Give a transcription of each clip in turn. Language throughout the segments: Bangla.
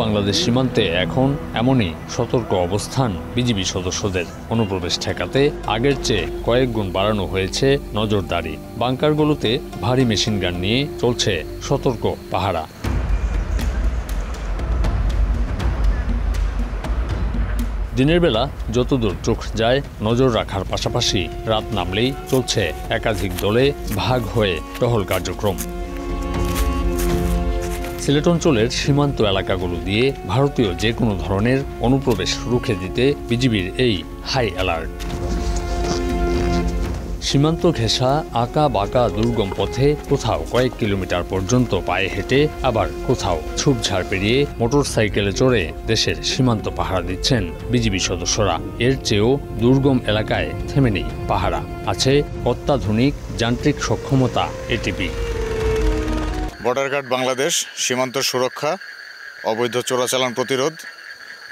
বাংলাদেশ সীমান্তে এখন এমনই সতর্ক অবস্থান বিজিবি সদস্যদের। অনুপ্রবেশ ঠেকাতে আগের চেয়ে কয়েক গুণ বাড়ানো হয়েছে নজরদারি। বাংকারগুলোতে ভারী মেশিনগান নিয়ে চলছে সতর্ক পাহারা। দিনের বেলা যতদূর চোখ যায় নজর রাখার পাশাপাশি রাত নামলেই চলছে একাধিক দলে ভাগ হয়ে টহল কার্যক্রম। সিলেট অঞ্চলের সীমান্ত এলাকাগুলো দিয়ে ভারতীয় যে কোনো ধরনের অনুপ্রবেশ রুখে দিতে বিজিবির এই হাই অ্যালার্ট। সীমান্ত ঘেঁষা আঁকা বাঁকা দুর্গম পথে কোথাও কয়েক কিলোমিটার পর্যন্ত পায়ে হেঁটে, আবার কোথাও ঝোপঝাড় পেরিয়ে মোটরসাইকেলে চড়ে দেশের সীমান্ত পাহারা দিচ্ছেন বিজিবি সদস্যরা। এর চেয়েও দুর্গম এলাকায় থেমে নেই পাহারা, আছে অত্যাধুনিক যান্ত্রিক সক্ষমতা এটিপি। বর্ডার গার্ড বাংলাদেশ সীমান্ত সুরক্ষা, অবৈধ চোরাচালান প্রতিরোধ,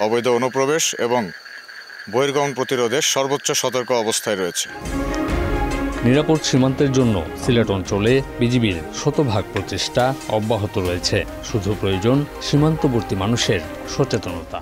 অবৈধ অনুপ্রবেশ এবং বহির্গমন প্রতিরোধে সর্বোচ্চ সতর্ক অবস্থায় রয়েছে। নিরাপদ সীমান্তের জন্য সিলেট অঞ্চলে বিজিবির শতভাগ প্রচেষ্টা অব্যাহত রয়েছে। শুধু প্রয়োজন সীমান্তবর্তী মানুষের সচেতনতা।